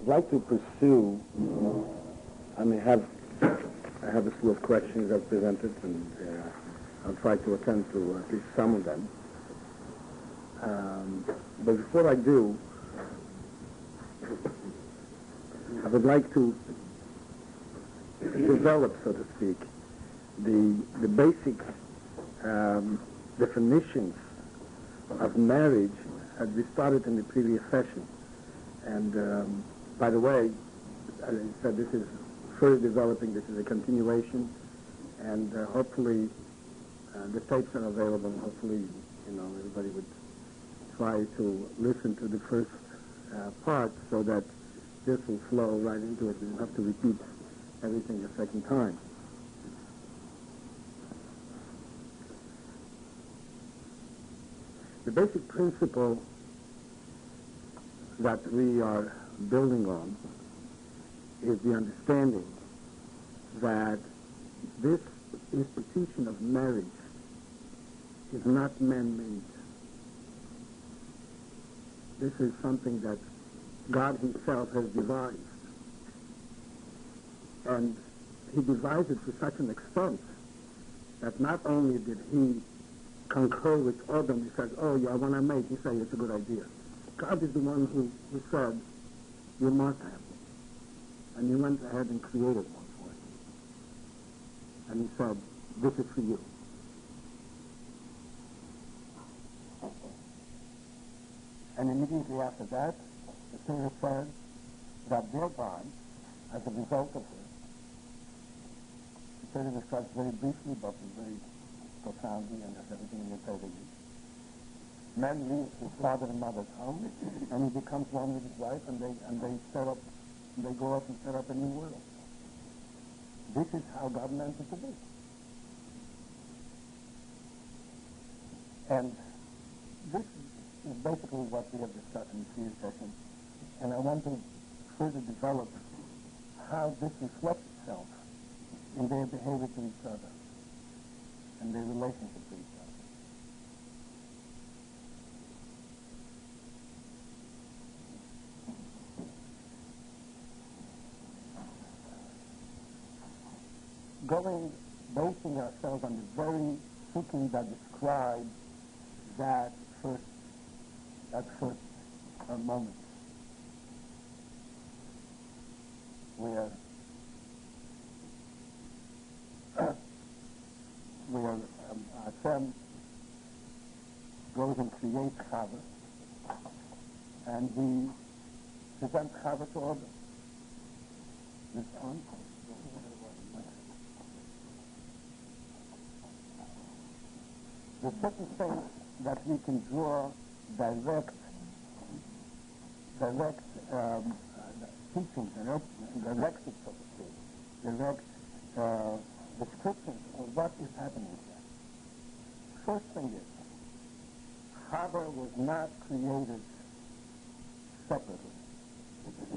I'd like to pursue, I have a slew of questions I've presented, and I'll try to attend to at least some of them. But before I do, I would like to develop, so to speak, the basic definitions of marriage as we started in the previous session. And by the way, as I said, this is further developing. This is a continuation, and hopefully the tapes are available. Hopefully, everybody would try to listen to the first part so that this will flow right into it. We don't have to repeat everything a second time. The basic principle that we are building on is the understanding that this institution of marriage is not man-made. This is something that God himself has devised. And he devised it to such an extent that not only did he concur with Adam, he said, oh, yeah, I want to make, he said, it's a good idea. God is the one who said, you must have one. And he went ahead and created one for him. And he said, this is for you. And immediately after that, the Torah says that thereby, as a result of this, the Torah describes very briefly, but very profoundly, and as everything in the Torah is. Man leaves his father and mother's home, and he becomes one with his wife, and they go up and set up a new world. This is how God meant it to be. And this is basically what we have discussed in the previous session, and I want to further develop how this reflects itself in their behavior to each other and their relationship to each other. Basing ourselves on the very teaching that describes that first moment where Hashem goes and creates Chava, and he presents Chava to Abba. This on? The certain things that we can draw direct teachings, direct, so to speak, direct descriptions of what is happening here. First thing is, Chava was not created separately,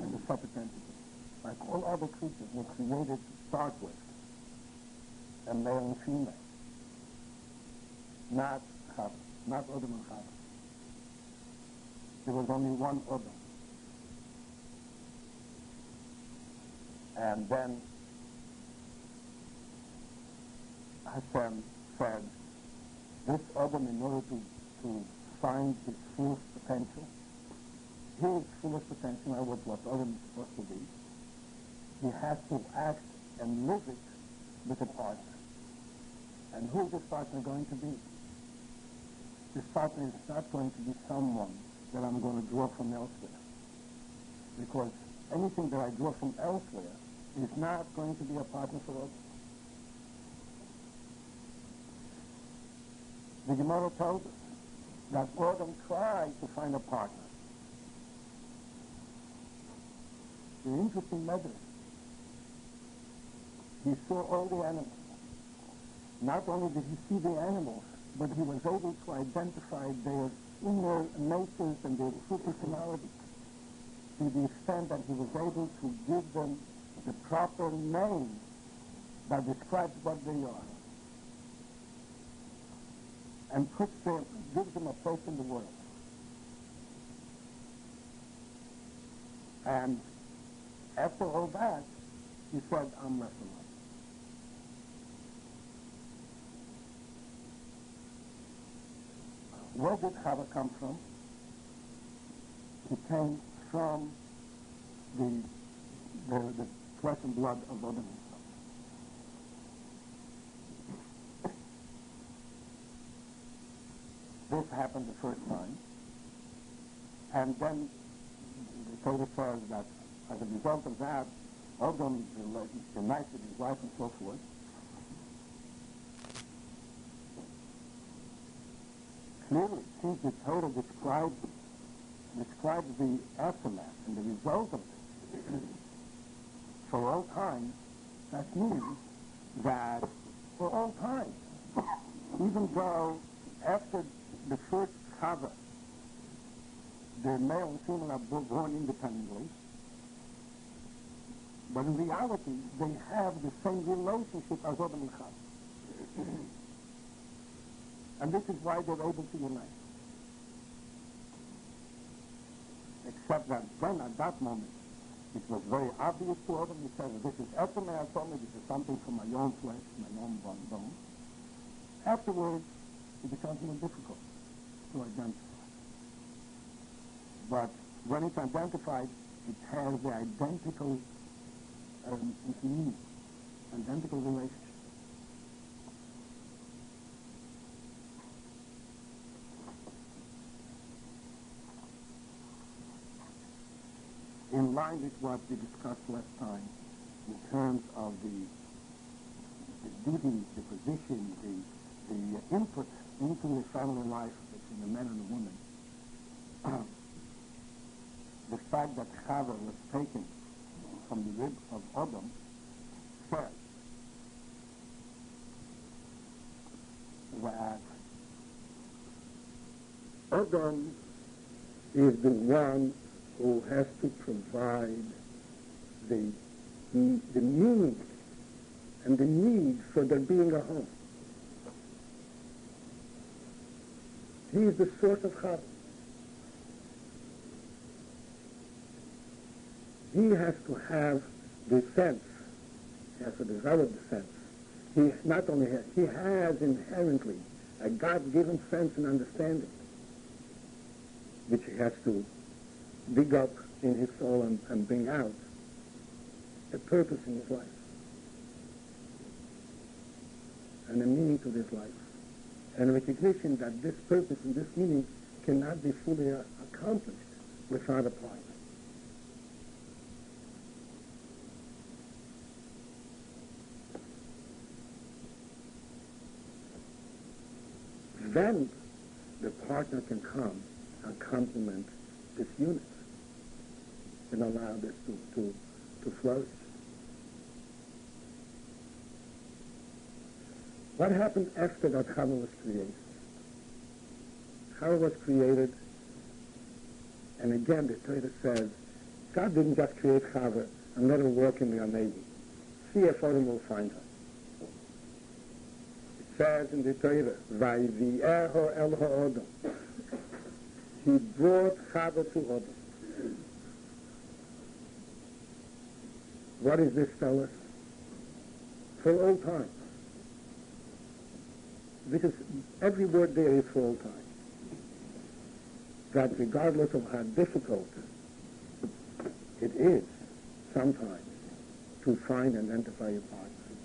as a separate entity. Like all other creatures were created to start with, a male and female. Not Chava, not Adam and Chava. There was only one Adam. And then Hashem said, this Adam, in order to find his fullest potential, what Adam is supposed to be, he has to act and live it with a partner. And who is this partner going to be? This partner is not going to be someone that I'm going to draw from elsewhere. Because anything that I draw from elsewhere is not going to be a partner for us. The Gemara tells us that Adam tried to find a partner. The interesting matter, he saw all the animals. Not only did he see the animals, but he was able to identify their inner natures and their true personalities to the extent that he was able to give them the proper name that describes what they are and gives them a place in the world. And after all that, he said, I'm less alive. Where did Chava come from? He came from the flesh and blood of Adam himself. This happened the first time, and then the Torah says that as a result of that, Adam unites with his wife and so forth. Clearly, since the Torah describes the aftermath and the result of this for all time, that means that for all time, even though after the first Chava, the male and female are born independently, but in reality, they have the same relationship as Adam and Chava. And this is why they're able to unite. Except that then, at that moment, it was very obvious to Adam. He said, this is Etameh Atomeh, this is something from my own flesh, my own bone. Afterwards, it becomes more difficult to identify. But when it's identified, it has the identical meaning, identical relationship. In line with what we discussed last time, in terms of the duties, the position, the input into the family life between the man and the woman, the fact that Chava was taken from the rib of Adam says that Adam is the one who has to provide the meaning and the need for there being a home. He is the source of Chava. He has to have the sense, he has to develop the sense. He not only has, he has inherently a God-given sense and understanding, which he has to dig up in his soul and bring out a purpose in his life and a meaning to this life, and a recognition that this purpose and this meaning cannot be fully accomplished without applying. Then the partner can come and complement this unit and allow this to flourish. What happened after that Chava was created? Chava was created, and again the Torah says, God didn't just create Chava and let her work in the Navy. See if Adam will find her. It says in the Torah, Vayivi'eho el ha'odom. He brought Chava to Adam. What does this tell us? For all time. Because every word there is for all time. That regardless of how difficult it is sometimes to find and identify a partner,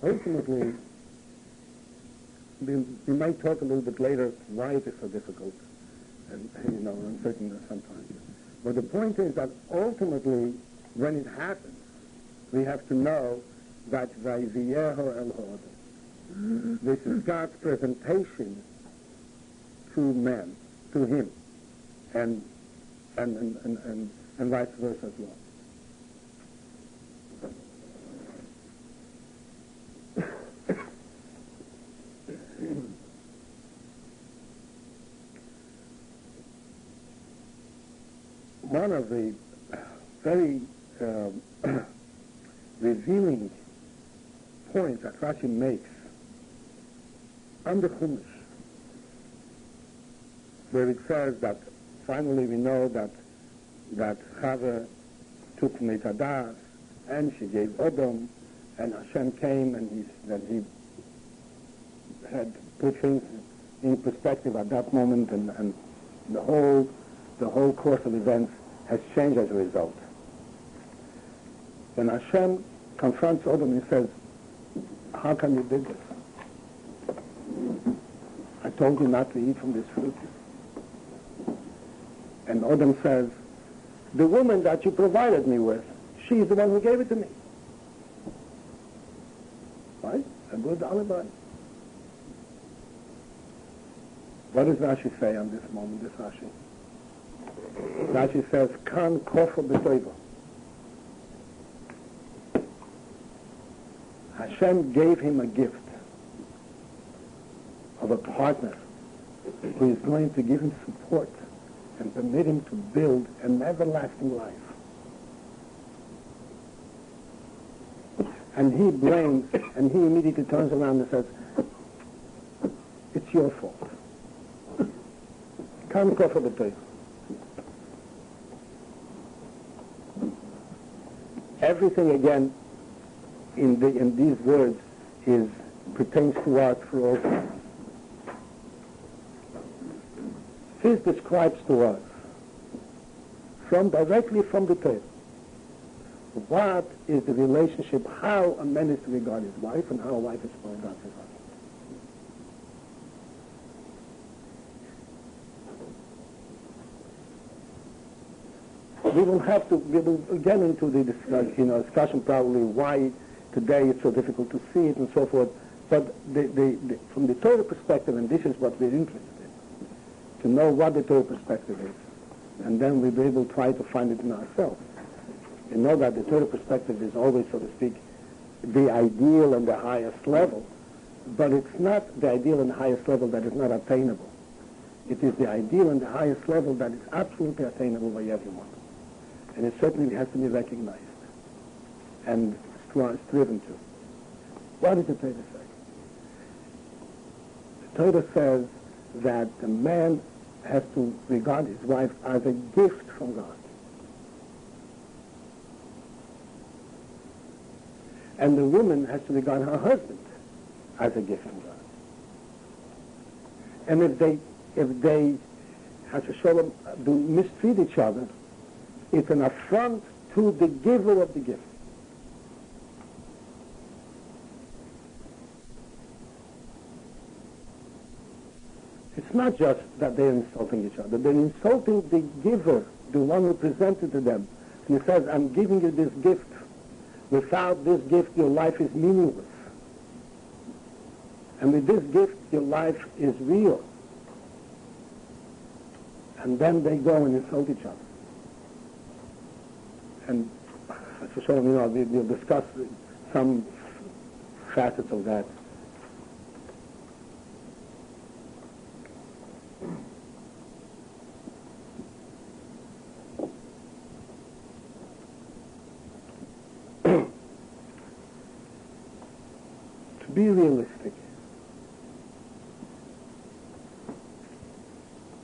ultimately, we might talk a little bit later why it is so difficult and uncertain sometimes. But the point is that ultimately, when it happens, we have to know that Vayivi'eho el ha'odom. This is God's presentation to man, to him, and vice versa as well. One of the very revealing points that Rashi makes on the Chumash, where it says that finally we know that Chava took Netadas, and she gave Adam, and Hashem came and he had put things in perspective at that moment, and the whole course of events has changed as a result. When Hashem confronts Adam, he says, how come you did this? I told you not to eat from this fruit. And Adam says, the woman that you provided me with, she's the one who gave it to me. Right? A good alibi. What does Rashi say on this moment, this Rashi? Rashi says, Kan kofa b'toiva. Hashem gave him a gift of a partner who is going to give him support and permit him to build an everlasting life. And he blames, and he immediately turns around and says, it's your fault. Can't go for the place. Everything again in these words pertains to us for all time. This describes to us, directly from the Torah, what is the relationship, how a man is to regard his wife, and how a wife is to regard his husband. We will get into the discussion probably why today it's so difficult to see it and so forth, but from the Torah perspective, and this is what we're interested in, to know what the Torah perspective is, and then we'll be able to try to find it in ourselves. You know that the Torah perspective is always, so to speak, the ideal and the highest level, but it's not the ideal and the highest level that is not attainable. It is the ideal and the highest level that is absolutely attainable by everyone. And it certainly has to be recognized and striven to. What does the Torah say? The Torah says that the man has to regard his wife as a gift from God. And the woman has to regard her husband as a gift from God. And if they do mistreat each other, it's an affront to the giver of the gift. It's not just that they're insulting each other. They're insulting the giver, the one who presented to them. He says, I'm giving you this gift. Without this gift, your life is meaningless. And with this gift, your life is real. And then they go and insult each other. And so, we'll discuss some facets of that. To be realistic,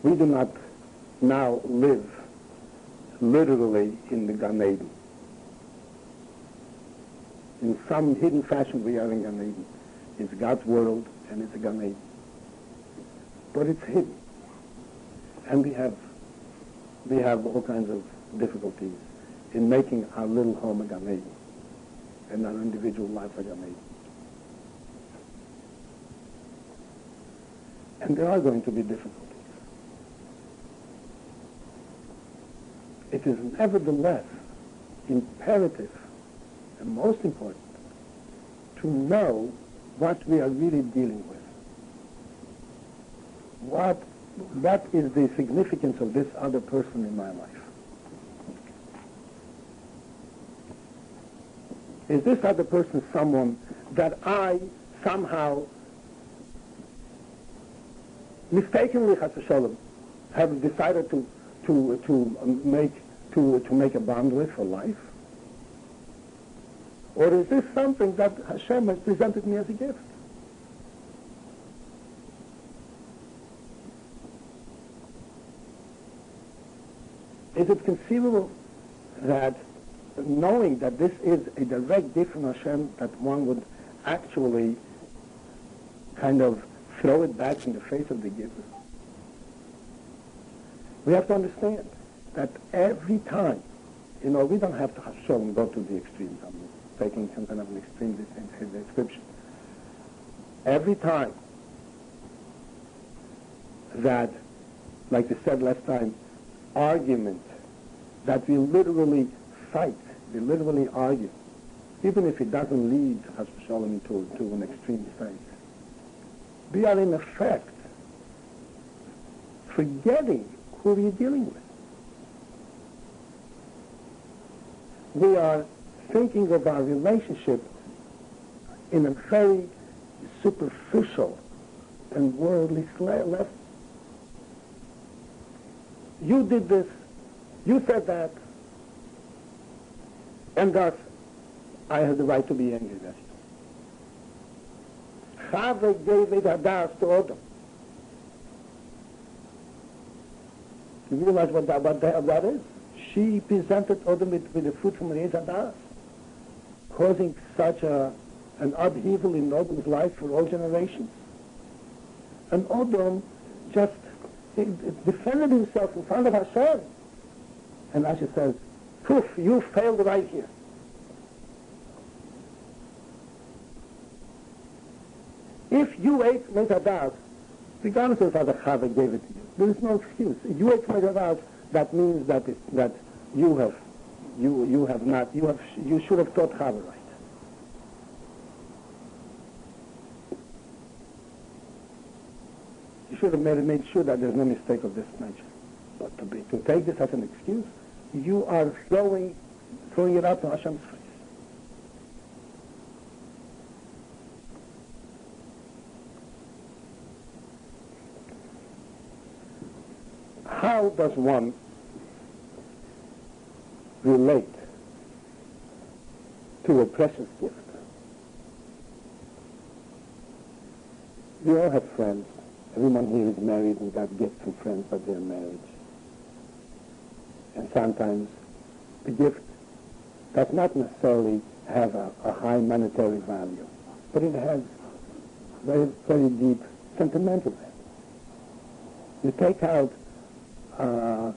we do not now live literally in the Gan Eden. In some hidden fashion we are in Gan Eden. It's God's world and it's a Gan Eden. But it's hidden. And we have all kinds of difficulties in making our little home a Gan Eden and our individual life a Gan Eden. And there are going to be difficulties. It is nevertheless imperative and most important to know what we are really dealing with. What is the significance of this other person in my life? Is this other person someone that I somehow mistakenly, Chas v'Shalom, have decided to make a bond with for life? Or is this something that Hashem has presented me as a gift? Is it conceivable that knowing that this is a direct gift from Hashem, that one would actually kind of throw it back in the face of the giver. We have to understand that every time, we don't have to show and go to the extremes. I'm taking some kind of an extreme description. Every time that, like we said last time, argument, that we literally fight, we literally argue, even if it doesn't lead Chas v'sholom to an extreme state, we are in effect forgetting who we are dealing with. We are thinking of our relationship in a very superficial and worldly level. You did this, you said that, and thus I have the right to be angry at you. Chava gave it hadas to Adam. You realize what that is? She presented Adam with the fruit from the hadas, causing such an upheaval in Adam's life for all generations. And Adam just defended himself in front of Hashem. And Hashem says, poof, you failed right here. If you ate Mezadas, regardless of whether Chava gave it to you, there is no excuse. If you ate Mezadas, that means that you should have taught Chava right. You should have made sure that there's no mistake of this nature. But to take this as an excuse, you are throwing it out to Hashem's face. How does one relate to a precious gift? We all have friends. Everyone here is married and got gifts from friends for their marriage. And sometimes the gift does not necessarily have a high monetary value, but it has very, very deep sentimental value. You take out a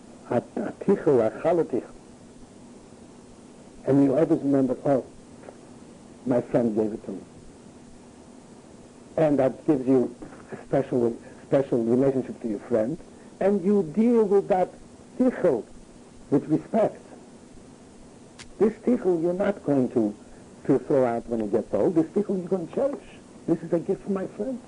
tichel, a chalatichel, and you always remember, oh, my friend gave it to me. And that gives you a special relationship to your friend, and you deal with that tichel with respect. This tichel you're not going to throw out when it gets old. This tichel you're going to cherish. This is a gift from my friend.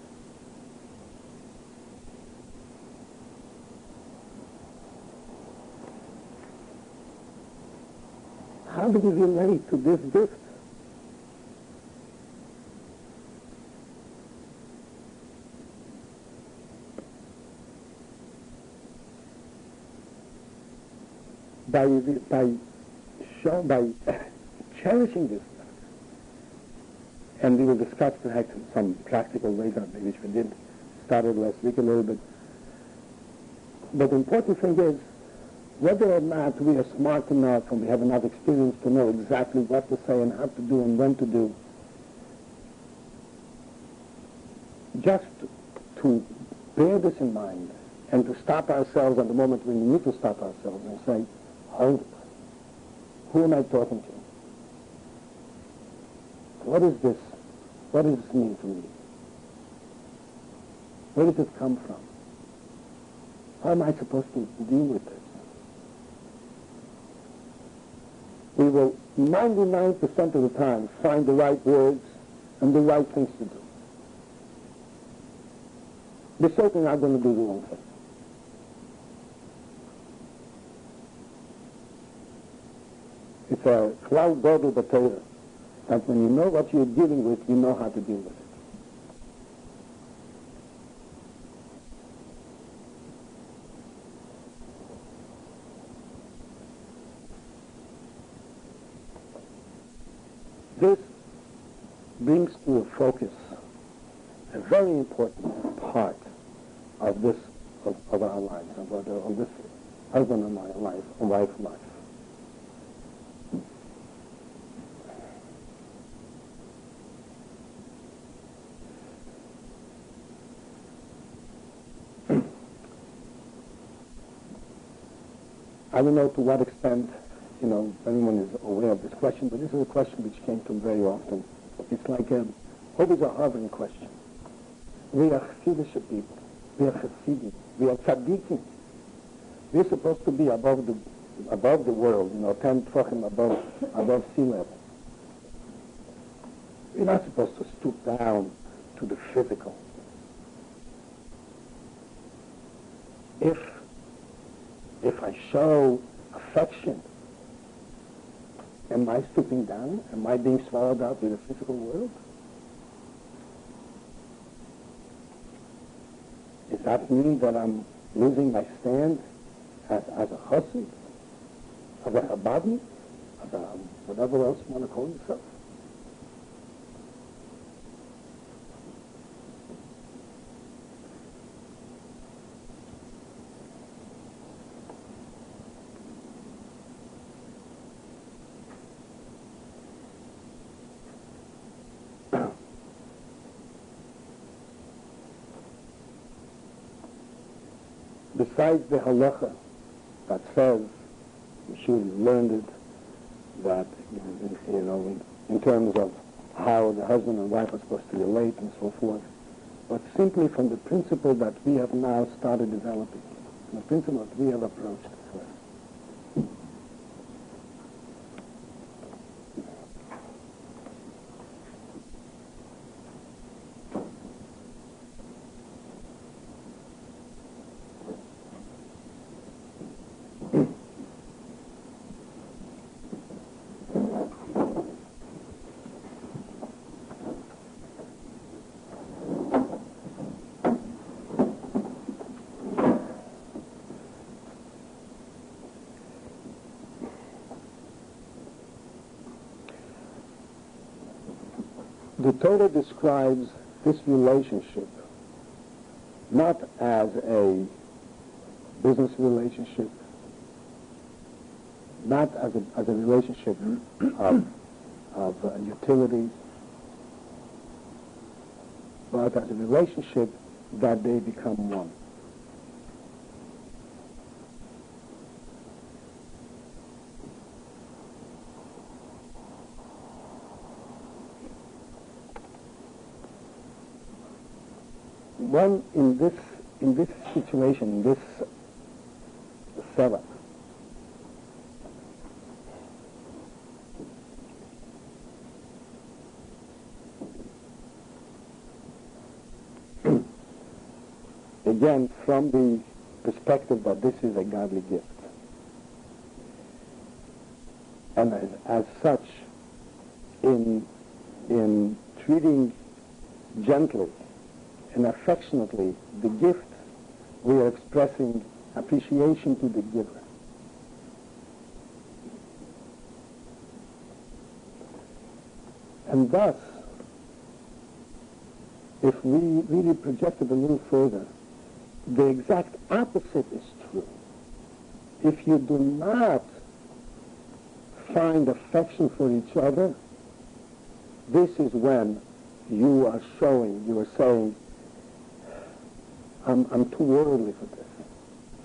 How do we relate to this gift? By cherishing this gift. And we will discuss perhaps some practical ways which we did started last week a little bit. But the important thing is, whether or not we are smart enough and we have enough experience to know exactly what to say and how to do and when to do, just to bear this in mind and to stop ourselves at the moment when we need to stop ourselves and say, hold it. Who am I talking to? What is this? What does this mean to me? Where does it come from? How am I supposed to deal with this? We will 99% of the time find the right words and the right things to do. We're certainly not going to do the wrong thing. It's a cloud godel b'Torah, that when you know what you're dealing with, you know how to deal with it. This brings to a focus a very important part of this, of our lives, of this husband and wife life. I don't know to what extent, anyone is aware of this question, but this is a question which came to him very often. It's like always a hovering question. We are Chassidish people. We are Chassidim. We are tzaddikim. We're supposed to be above the world, 10 tefachim above sea level. We're not supposed to stoop down to the physical. If I show affection, am I stooping down? Am I being swallowed out with the physical world? Does that mean that I'm losing my stand as a chassid, as a chabadnik, as a whatever else you want to call yourself? Besides the halacha that says, I'm sure you've learned it, that, in terms of how the husband and wife are supposed to relate and so forth, but simply from the principle that we have now started developing, the principle that we have approached it with. The Torah describes this relationship not as a business relationship, not as a relationship of utilities, but as a relationship that they become one. One, in this situation, in this setup, again, from the perspective that this is a godly gift, and as such, in treating gently and affectionately the gift, we are expressing appreciation to the giver. And thus, if we really project it a little further, the exact opposite is true. If you do not find affection for each other, this is when you are saying, I'm too worldly for this.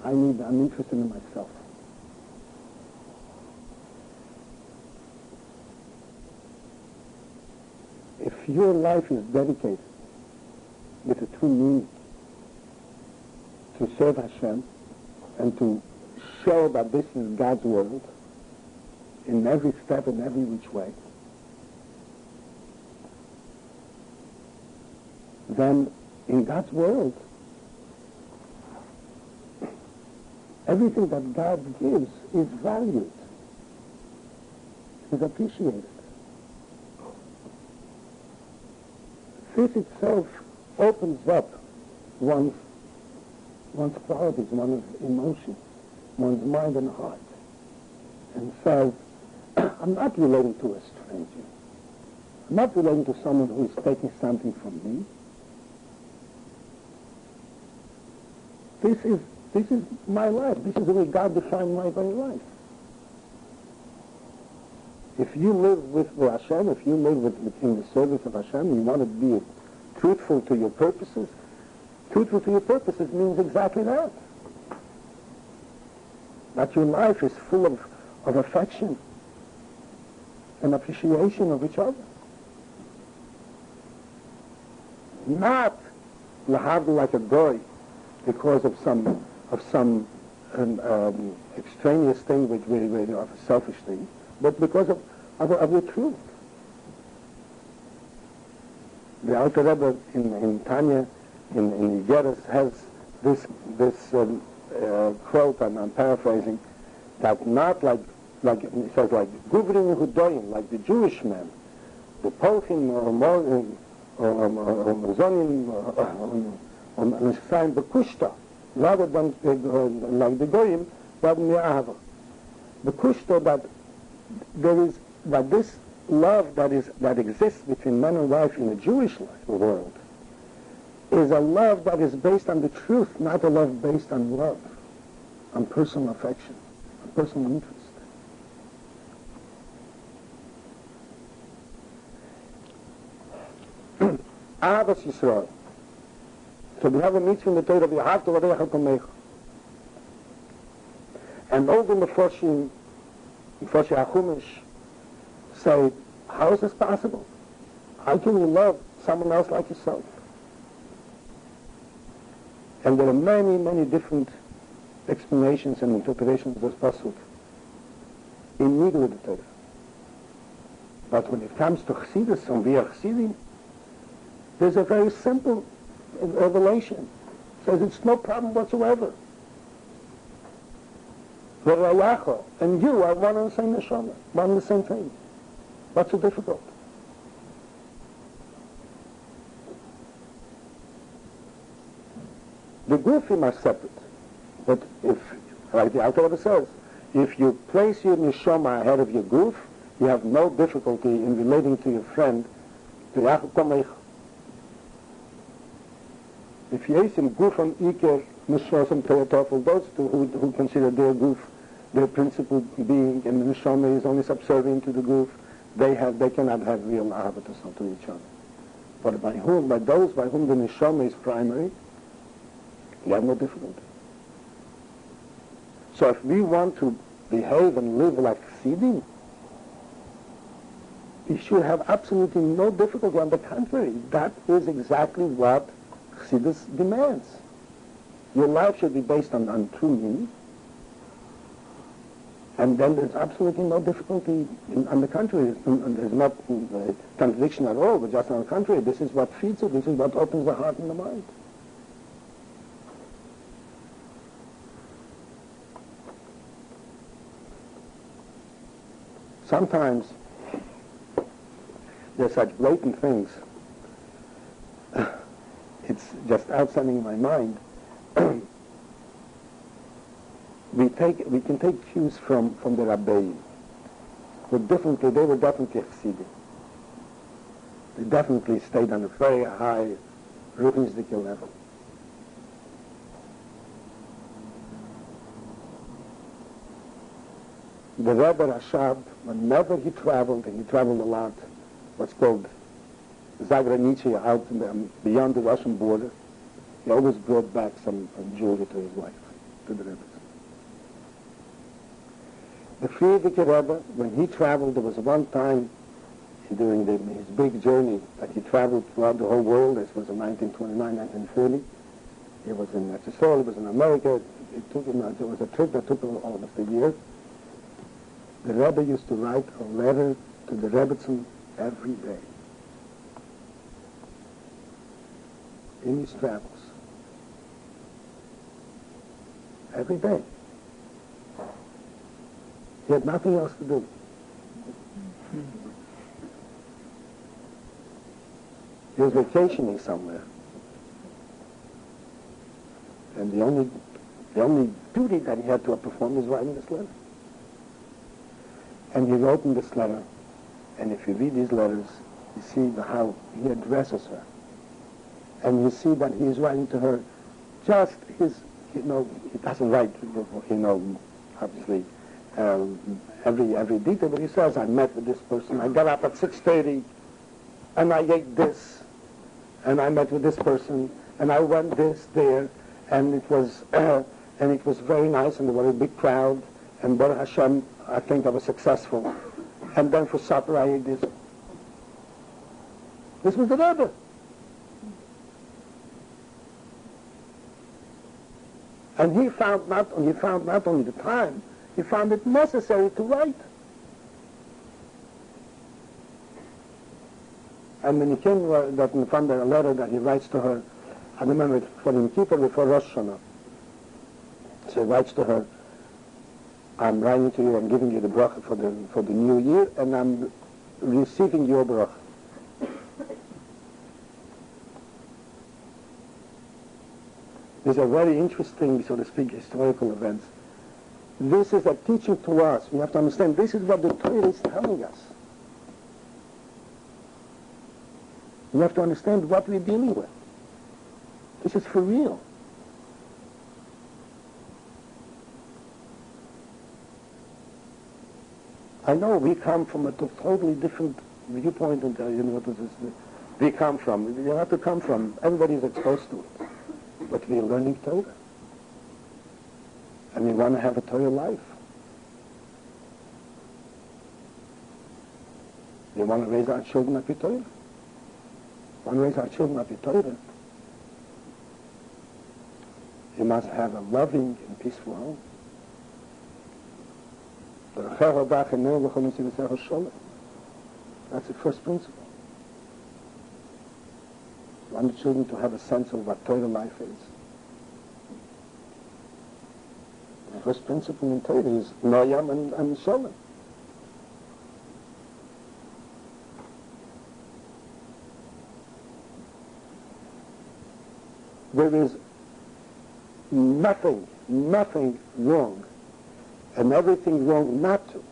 I'm interested in myself. If your life is dedicated with a true meaning to serve Hashem and to show that this is God's world in every step and every which way, then in God's world, everything that God gives is valued, is appreciated. This itself opens up one's qualities, one's emotion, one's mind and heart, and says, I'm not relating to a stranger. I'm not relating to someone who is taking something from me. This is my life. This is the way God defined my very life. If you live with Hashem, if you live in the service of Hashem, you want to be truthful to your purposes, truthful to your purposes means exactly that. that your life is full of affection and appreciation of each other. Not lahavdil like a goy because of some extraneous thing which of a selfish thing, but because of the truth. The Alter Rebbe in Tanya, in Yigeres, has this quote, and I'm paraphrasing, that not like it says like Guvrin Hudoyim, like the Jewish men, the Polchim or Zonim or Nishayim Bekushta, rather than like the Goyim, rather than the Ahava. The Kushta that this love that exists between man and wife in the Jewish world is a love that is based on the truth, not a love based on love, on personal affection, on personal interest. Ahavas Yisrael. So we have a mitzvah in the Torah, V'ahavta l'reacha kamecha. And all the Meforshei HaChumash say, how is this possible? How can you love someone else like yourself? And there are many, many different explanations and interpretations of this pasuk in Nigla the Torah. But when it comes to Chassidus and Via Chassidim, there's a very simple revelation. It says it's no problem whatsoever. V'rayacha and you are one and the same neshama, one and the same thing. What's so difficult? The gufim are separate, but if, like the Alter Rebbe says, if you place your neshama ahead of your guf, you have no difficulty in relating to your friend. If you ask him guf and iker neshama teotofel, those two who consider their guf their principal being, and the neshama is only subservient to the guf, they cannot have real ahavas to each other. But by those by whom the neshama is primary, you have no difficulty. So if we want to behave and live like Chassidim, we should have absolutely no difficulty. On the contrary, that is exactly what Chassidus demands. Your life should be based on true meaning, and then there's absolutely no difficulty. On the contrary, there's not a contradiction at all, but just on the contrary, this is what feeds it, this is what opens the heart and the mind. Sometimes there's such blatant things, it's just outstanding in my mind. We can take cues from the Rabbeim. They were definitely Chassidim. They definitely stayed on a very high Ruchnisdike level. The Rebbe Rashab, whenever he traveled, and he traveled a lot, what's called Zagranice, out beyond the Russian border, he always brought back some jewelry to his wife, to the Rebbe. The Friedrich Rebbe, when he traveled, there was one time during his big journey that he traveled throughout the whole world. This was in 1929, 1930. He was in Mexico, he was in America. It was a trip that took almost a year. The Rebbe used to write a letter to the Rebbetzin every day in his travels. Every day. He had nothing else to do. He was vacationing somewhere. And the only duty that he had to perform was writing this letter. And he wrote in this letter, and if you read these letters, you see how he addresses her. And you see that he is writing to her just his, he doesn't write, obviously, every detail, but he says, I met with this person, I got up at 6:30, and I ate this, and I met with this person, and I went there, and it was, and it was very nice, and there was a big crowd, and Baruch Hashem, I think I was successful. And then for supper I ate this. This was the Rebbe. And he found not only the time, he found it necessary to write. And when he came that in front of a letter that he writes to her, I remember it for the Kippur before Rosh Hashanah. So he writes to her, I'm writing to you, I'm giving you the bracha for the new year, and I'm receiving your bracha. These are very interesting, so to speak, historical events. This is a teaching to us. We have to understand this is what the Torah is telling us. We have to understand what we're dealing with. This is for real. I know we come from a totally different viewpoint, and what is this? We come from. You have to come from. Everybody's exposed to it. But we're learning Torah. And we want to have a Torah life. We want to raise our children up with Torah. We want to raise our children up with Torah. You must have a loving and peaceful home. That's the first principle. You want the children to have a sense of what Torah life is. The first principle in Torah is Noyam and Shalom. There is nothing wrong, and everything wrong not to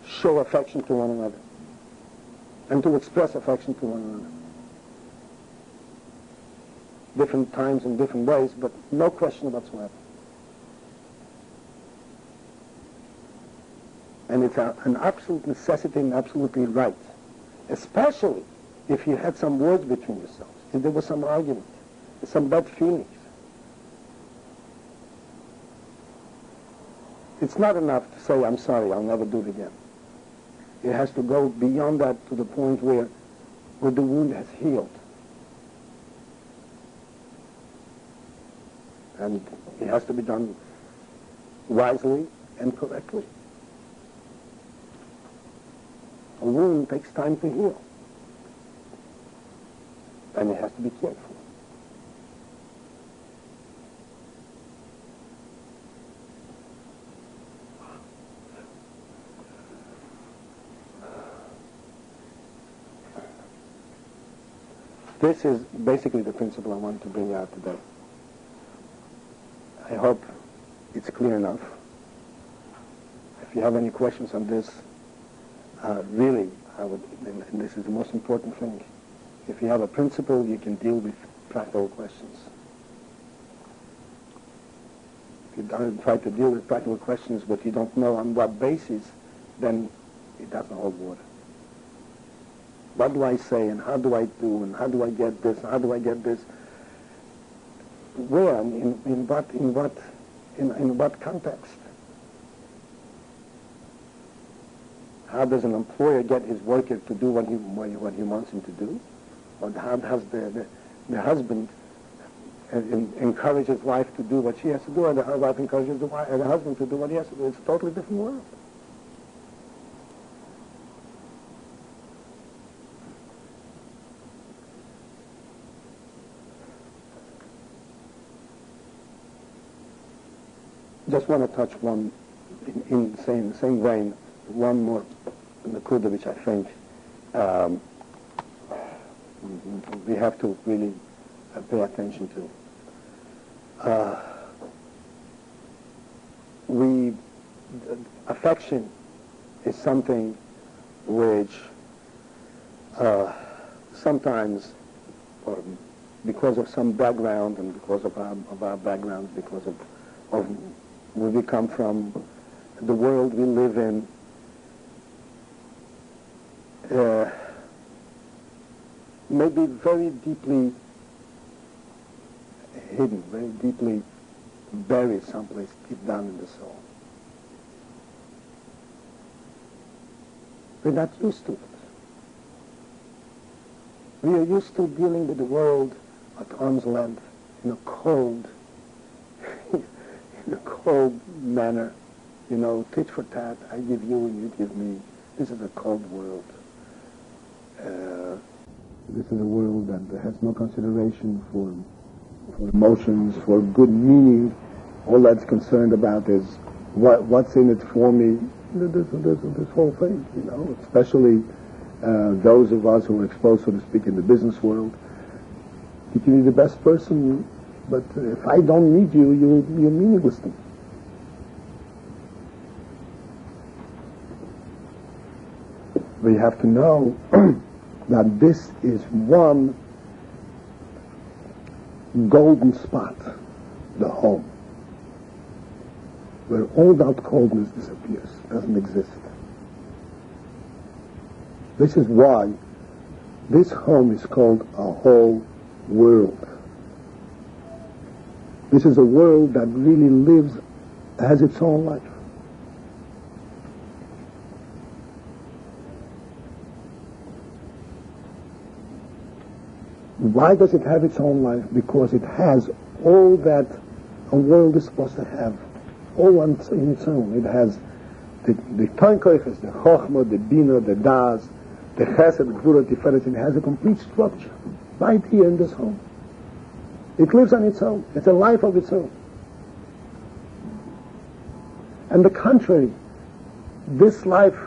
show affection to one another and to express affection to one another. Different times and different ways, but no question whatsoever. And it's an absolute necessity and absolutely right, especially if you had some words between yourselves, if there was some argument, some bad feelings. It's not enough to say, I'm sorry, I'll never do it again. It has to go beyond that to the point where the wound has healed. And it has to be done wisely and correctly. A wound takes time to heal. And it has to be cared for. This is basically the principle I want to bring out today. I hope it's clear enough. If you have any questions on this, really, I would, and this is the most important thing, if you have a principle, you can deal with practical questions. If you don't try to deal with practical questions but you don't know on what basis, then it doesn't hold water. What do I say, and how do I do, and how do I get this, and how do I get this? Where, in what context? How does an employer get his worker to do what he wants him to do? Or how does the husband encourage his wife to do what she has to do, or the wife encourages the husband to do what he has to do? It's a totally different world. Just want to touch one, in the same vein, one more nakuda which I think we have to really pay attention to. Affection is something which sometimes, or because of some background and because of our backgrounds, because of where we come from, the world we live in, may be very deeply hidden, very deeply buried someplace deep down in the soul. We're not used to it. We are used to dealing with the world at arm's length, in a cold, in a cold manner. You know, tit for tat, I give you and you give me. This is a cold world. This is a world that has no consideration for emotions, for good meaning. All that's concerned about is what's in it for me. This whole thing, you know, especially those of us who are exposed, so to speak, in the business world. You can be the best person, but if I don't need you, you're meaningless to me. We have to know that this is one golden spot, the home, where all that coldness disappears, doesn't exist. This is why this home is called a whole world. This is a world that really lives, has its own life. Why does it have its own life? Because it has all that a world is supposed to have, all in its own. It has the Toinkoiches, the Chochma, the Bina, the Das, the Chesed, the Gvura, Tiferet. It has a complete structure right here in this home. It lives on its own. It's a life of its own. And the contrary, this life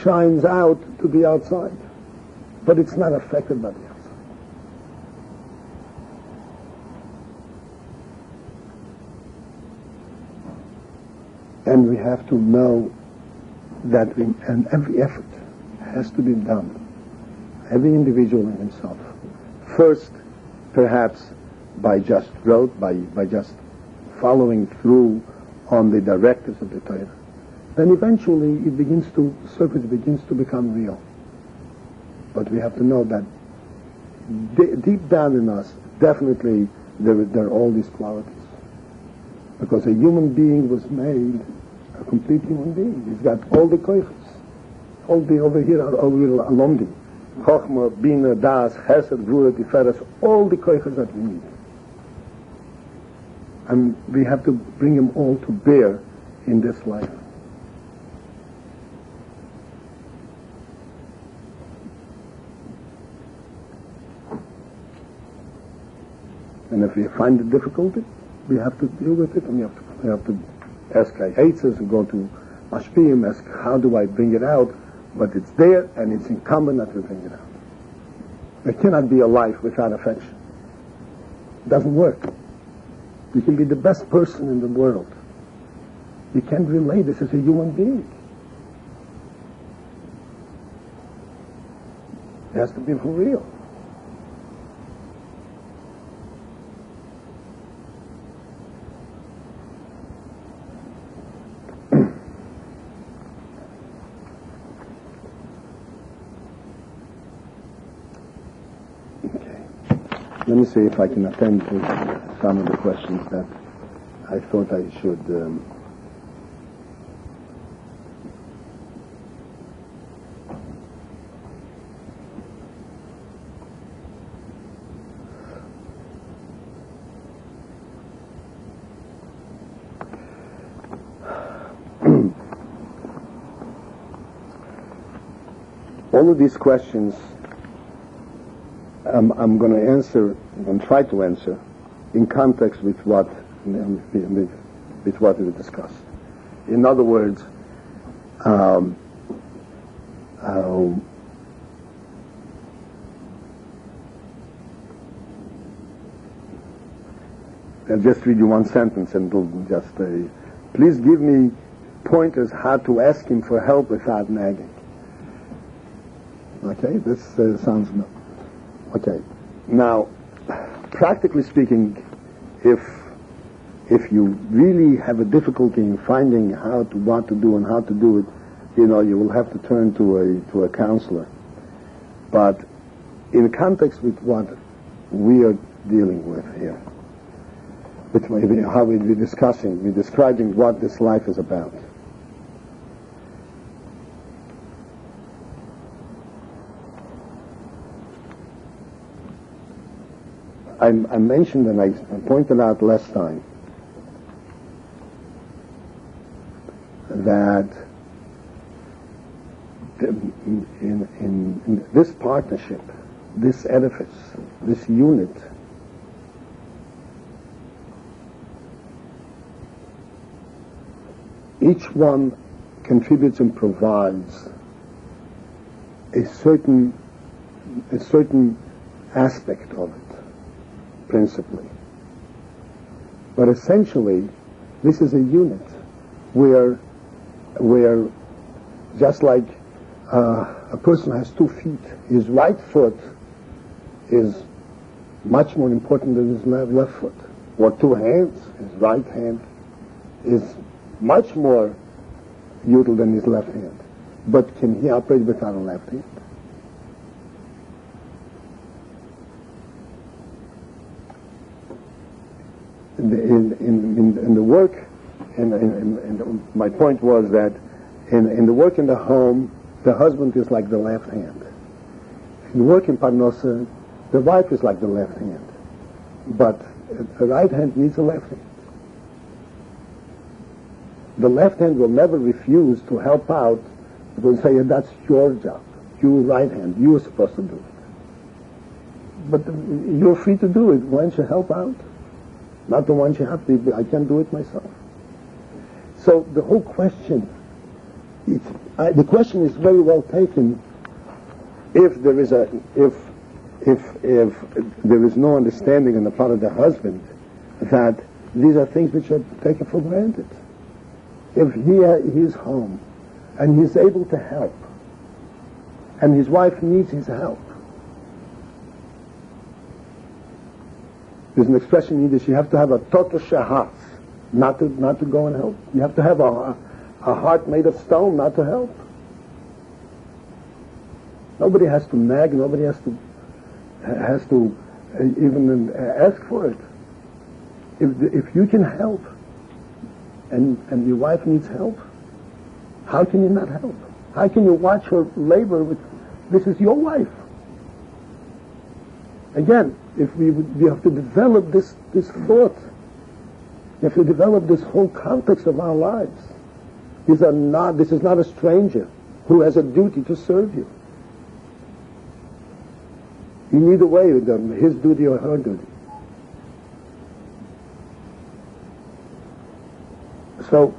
shines out to the outside, but it's not affected by the outside. And we have to know that and every effort has to be done, every individual in himself. First, perhaps by just growth, by just following through on the directives of the Torah. Then eventually it begins to surface, begins to become real. But we have to know that deep down in us, definitely there are all these qualities. Because a human being was made a complete human being. He's got all the koiches. All the over here are alomdim. Chochma, Bina, Das, Chesed, Gvura, Tiferet, all the koiches that we need. And we have to bring them all to bear in this life. And if we find it difficult, we have to deal with it, and we have to ask Aitzes and go to Mashpiyim, ask how do I bring it out, but it's there and it's incumbent that we bring it out. There cannot be a life without affection. It doesn't work. You can be the best person in the world. You can't relate this as a human being. It has to be for real. Let me see if I can attend to some of the questions that I thought I should. All of these questions I'm going to answer and try to answer in context with what we discussed. In other words, I'll just read you one sentence and it'll just please give me pointers how to ask him for help without nagging. Okay, this sounds good. Okay, now, practically speaking, if you really have a difficulty in finding what to do and how to do it, you will have to turn to a counselor. But in context with what we are dealing with here, how we're describing what this life is about. I mentioned and I pointed out last time that in this partnership, this edifice, this unit, each one contributes and provides a certain aspect of it, principally. But essentially, this is a unit where just like a person has 2 feet, his right foot is much more important than his left foot. Or 2 hands, his right hand is much more util than his left hand. But can he operate without a left hand? In the work, my point was that in the work in the home, the husband is like the left hand. In the work in Parnosa, the wife is like the left hand. But the right hand needs a left hand. The left hand will never refuse to help out. It will say, that's your job. You right hand, you're supposed to do it. But you're free to do it. Why don't you help out? Not the ones you have to, I can't do it myself. So the whole question, the question is very well taken if there is no understanding on the part of the husband that these are things which are taken for granted. If he's home and he's able to help and his wife needs his help, there's an expression in Yiddish, you have to have a toto shehas, not to go and help. You have to have a heart made of stone not to help. Nobody has to nag, nobody has to even ask for it. If you can help and your wife needs help, how can you not help? How can you watch her labor with, this is your wife? Again, if we have to develop this thought, we have to develop this whole context of our lives. This is not a stranger who has a duty to serve you. You need a way with them, his duty or her duty. So,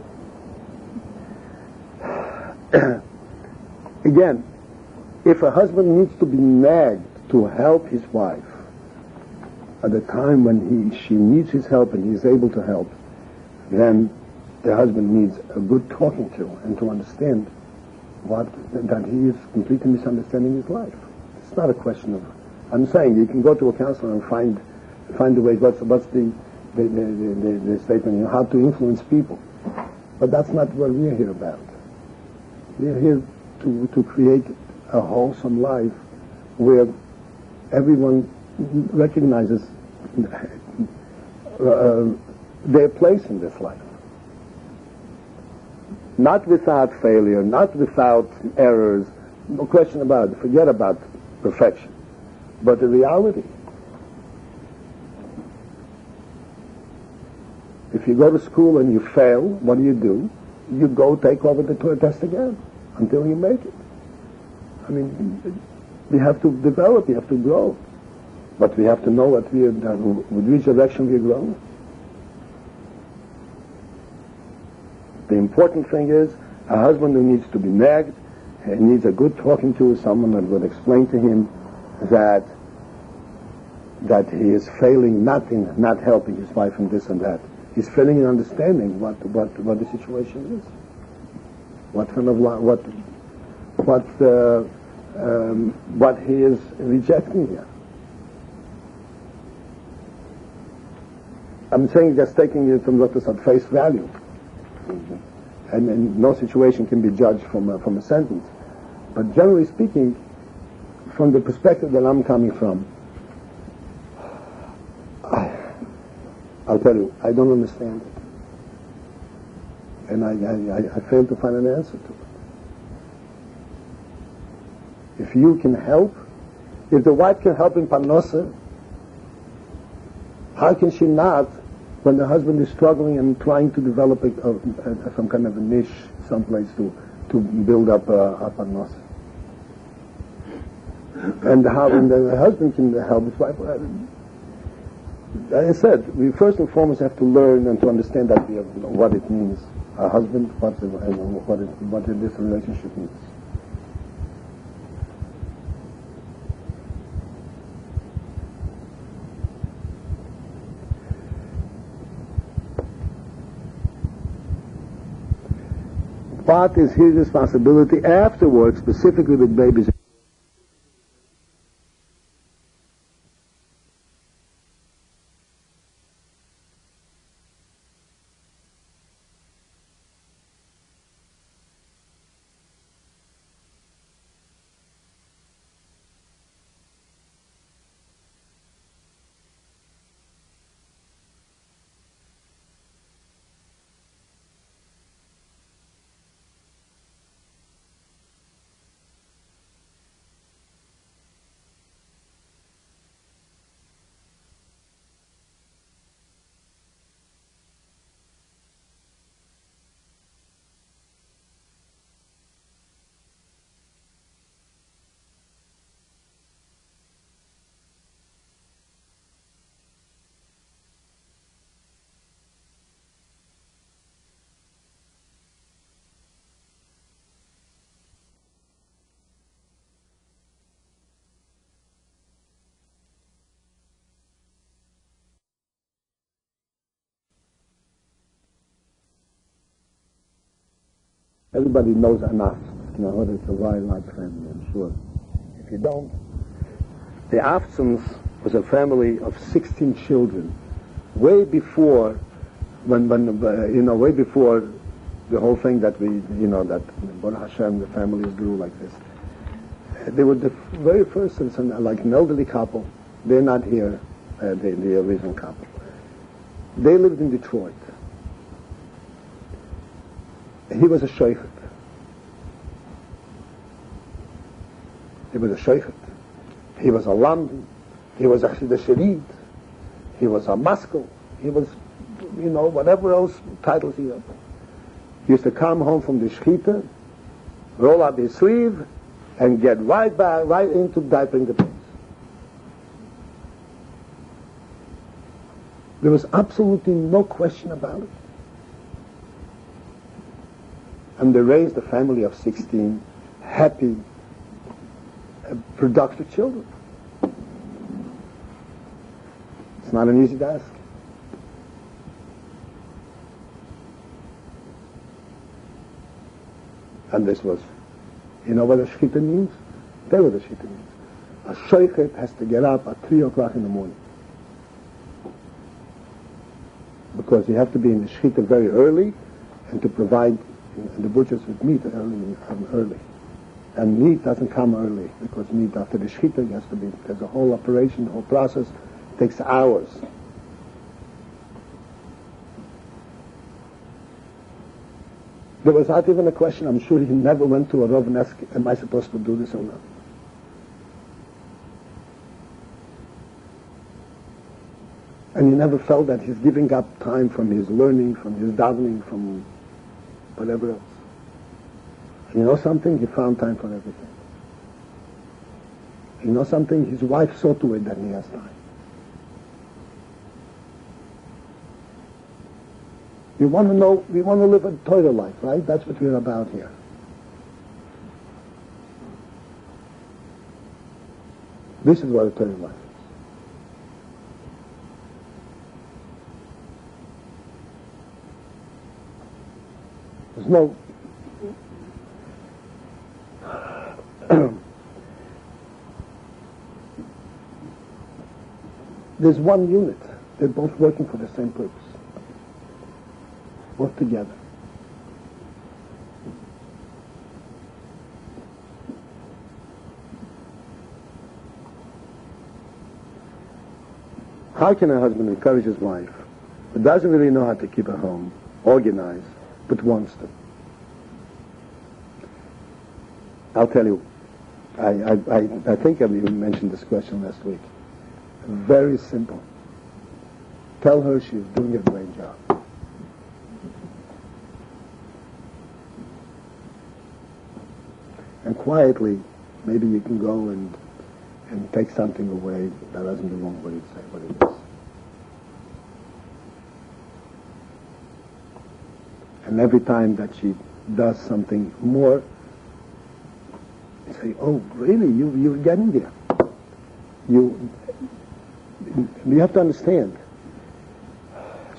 again, if a husband needs to be nagged to help his wife at the time when she needs his help and he is able to help, then the husband needs a good talking to and to understand that he is completely misunderstanding his life. It's not a question of, I'm saying you can go to a counselor and find the way, what's the statement, how to influence people. But that's not what we're here about. We're here to create a wholesome life where everyone recognizes their place in this life. Not without failure, not without errors, no question about it, forget about perfection. But the reality. If you go to school and you fail, what do? You go take over the test again until you make it. I mean, we have to develop, we have to grow. But we have to know with which direction we're growing. The important thing is a husband who needs to be nagged and needs a good talking to, someone that will explain to him that he is failing not helping his wife in this and that. He's failing in understanding what the situation is. What kind of what he is rejecting here. I'm saying just taking it from what is at face value. And no situation can be judged from a sentence. But generally speaking, from the perspective that I'm coming from, a I'll tell you, I don't understand it. And I fail to find an answer to it. If you can help, if the wife can help in Parnosa, how can she not when the husband is struggling and trying to develop some kind of a niche someplace to build up a Parnosa? And how when the husband can help his wife? As I said, we first and foremost have to learn and to understand that what it means. A husband, what this relationship means. What is his responsibility afterwards, specifically with babies? Everybody knows Anaf. You know, it's a very large family, I'm sure. If you don't, the Afsons was a family of 16 children, way before, way before the whole thing that that Baruch Hashem, the families grew like this. They were the very first, like an elderly couple. They're not here, the original couple. They lived in Detroit. He was a shochet. He was a shochet. He was a lamb. He was actually the sharid. He was a maskell. He was, whatever else titles he had. He used to come home from the shechita, roll up his sleeve, and get right back, right into diapering the pigs. There was absolutely no question about it. And they raised a family of 16 happy, productive children. It's not an easy task. And this was, you know what a shechita means? Tell you what a shechita means. A shochet has to get up at 3 o'clock in the morning. Because you have to be in the shechita very early and to provide the butchers with meat early. And meat doesn't come early, because meat after the shechita has to be, there's a whole operation, the whole process takes hours. There was not even a question. I'm sure he never went to a Rav and asked, am I supposed to do this or not? And he never felt that he's giving up time from his learning, from his davening, from whatever else. And you know something? He found time for everything. You know something? His wife saw to it that he has time. We want to live a Torah life, right? That's what we're about here. This is what a Torah life is. There's no... There's one unit. They're both working for the same purpose. Both together. How can a husband encourage his wife who doesn't really know how to keep a home organized, but wants to. I'll tell you, I think I've even mentioned this question last week. Very simple. Tell her she's doing a great job. And quietly, maybe you can go and take something away that doesn't belong what it is. And every time that she does something more, you say, oh, really, you're getting there. You have to understand,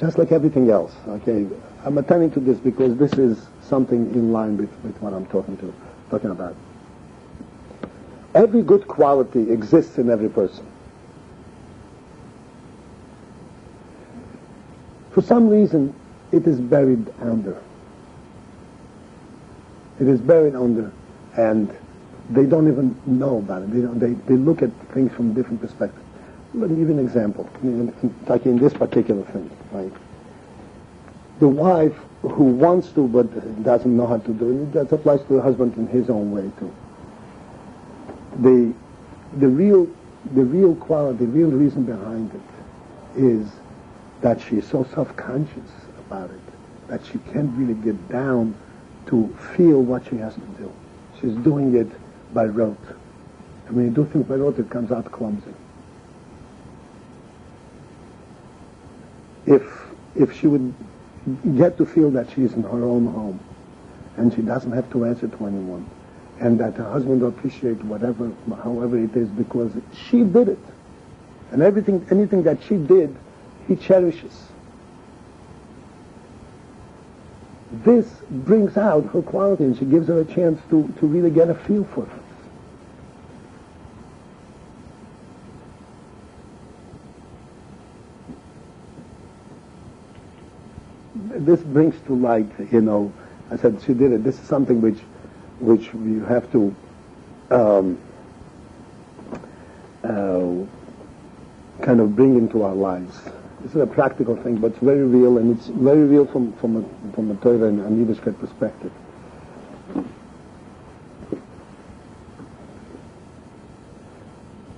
just like everything else, okay, I'm attending to this because this is something in line with what I'm talking about. Every good quality exists in every person. For some reason, it is buried under. It is buried under, and they don't even know about it. They look at things from a different perspective. Let me give you an example. Like in this particular thing, right? The wife who wants to but doesn't know how to do it, that applies to the husband in his own way too. The real quality, the real reason behind it is that she is so self-conscious about it that she can't really get down to feel what she has to do. She's doing it by rote. And when you do things by rote, it comes out clumsy. If she would get to feel that she's in her own home and she doesn't have to answer to anyone, and that her husband will appreciate however it is, because she did it, and anything that she did, he cherishes. This brings out her quality, and she gives her a chance to really get a feel for it. This brings to light, I said she did it. This is something which we have to kind of bring into our lives. This is a practical thing, but it's very real, and it's very real from a Torah and Yiddishkeit perspective.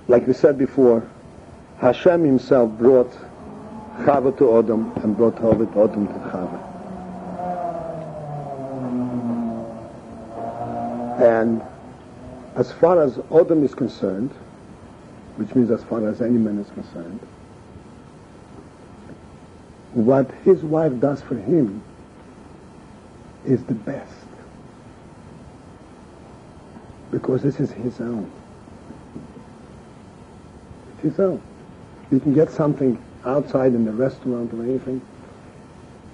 Like we said before, Hashem himself brought Chava to Adam and brought Adam to Chava. And as far as Adam is concerned, which means as far as any man is concerned, what his wife does for him is the best. Because this is his own. It's his own. You can get something outside in the restaurant or anything.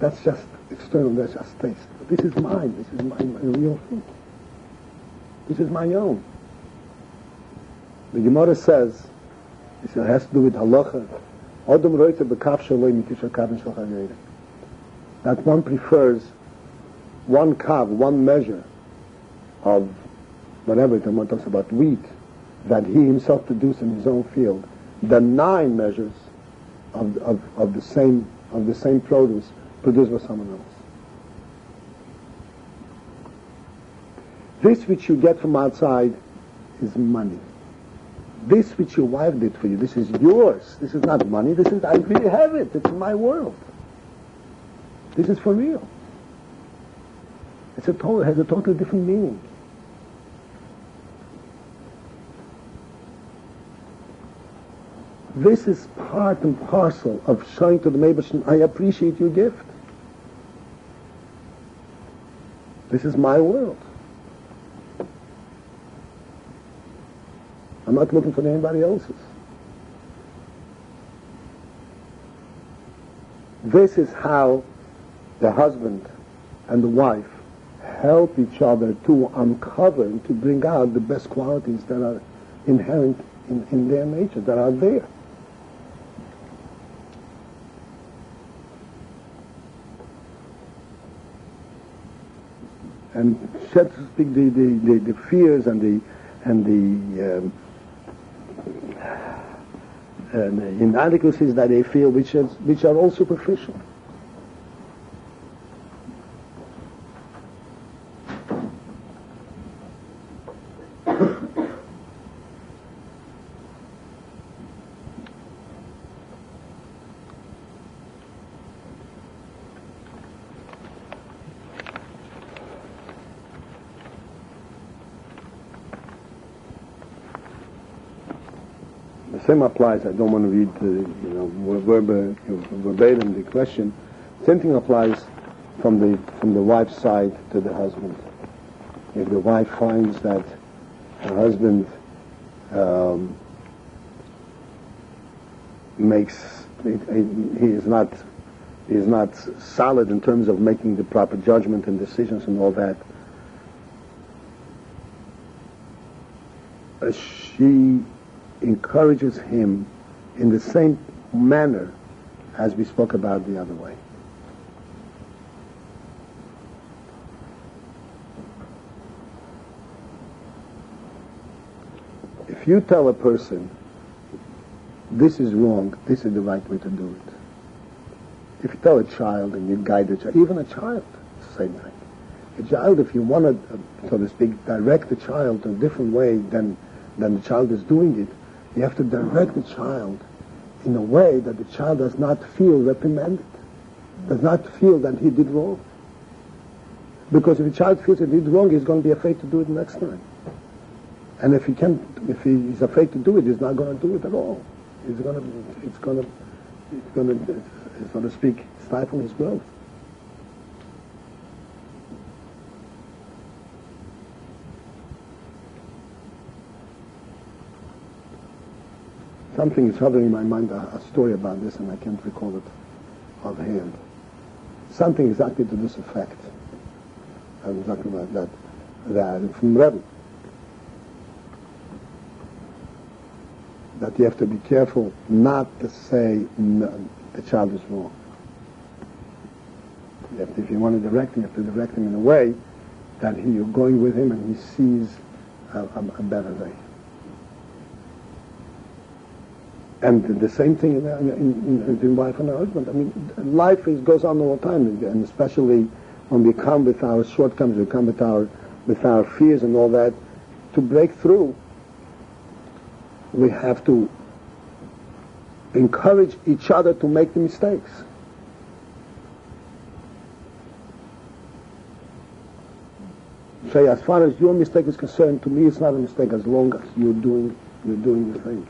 That's just external, that's just taste. But this is mine. This is my real thing. This is my own. The Gemara says, it has to do with halacha, that one prefers one kav, one measure of whatever the Gemara talks about, wheat, that he himself produced in his own field, than 9 measures of the same produce produced by someone else. This which you get from outside is money. This which your wife did for you, this is yours. This is not money. This is, I really have it. It's my world. This is for real. It has a totally different meaning. This is part and parcel of showing to the Meibershin, I appreciate your gift. This is my world. I'm not looking for anybody else's. This is how the husband and the wife help each other to uncover and to bring out the best qualities that are inherent in their nature, that are there. And so to speak, the fears and the inadequacies that they feel, which are all superficial. same applies. I don't want to read, verbatim the question. Same thing applies from the wife's side to the husband. If the wife finds that her husband he is not solid in terms of making the proper judgment and decisions and all that, she encourages him in the same manner as we spoke about the other way. If you tell a person, this is wrong, this is the right way to do it. If you tell a child and you guide a child, even a child, it's the same thing. A child, if you want to, so to speak, direct the child in a different way than the child is doing it, you have to direct the child in a way that the child does not feel reprimanded, does not feel that he did wrong. Because if a child feels that he did wrong, he's going to be afraid to do it next time. And if he's afraid to do it, he's not going to do it at all. It's going to, so to speak, stifle his growth. Something is hovering in my mind, a story about this, and I can't recall it offhand. Something exactly to this effect. I'm talking about that from Rebbe. That you have to be careful not to say no, the child is wrong. If you want to direct him, you have to direct him in a way that you're going with him and he sees a better way. And the same thing in wife and husband. I mean, life goes on all the time, and especially when we come with our shortcomings, we come with our fears and all that. To break through, we have to encourage each other to make the mistakes. Say, as far as your mistake is concerned, to me it's not a mistake as long as you're doing your thing.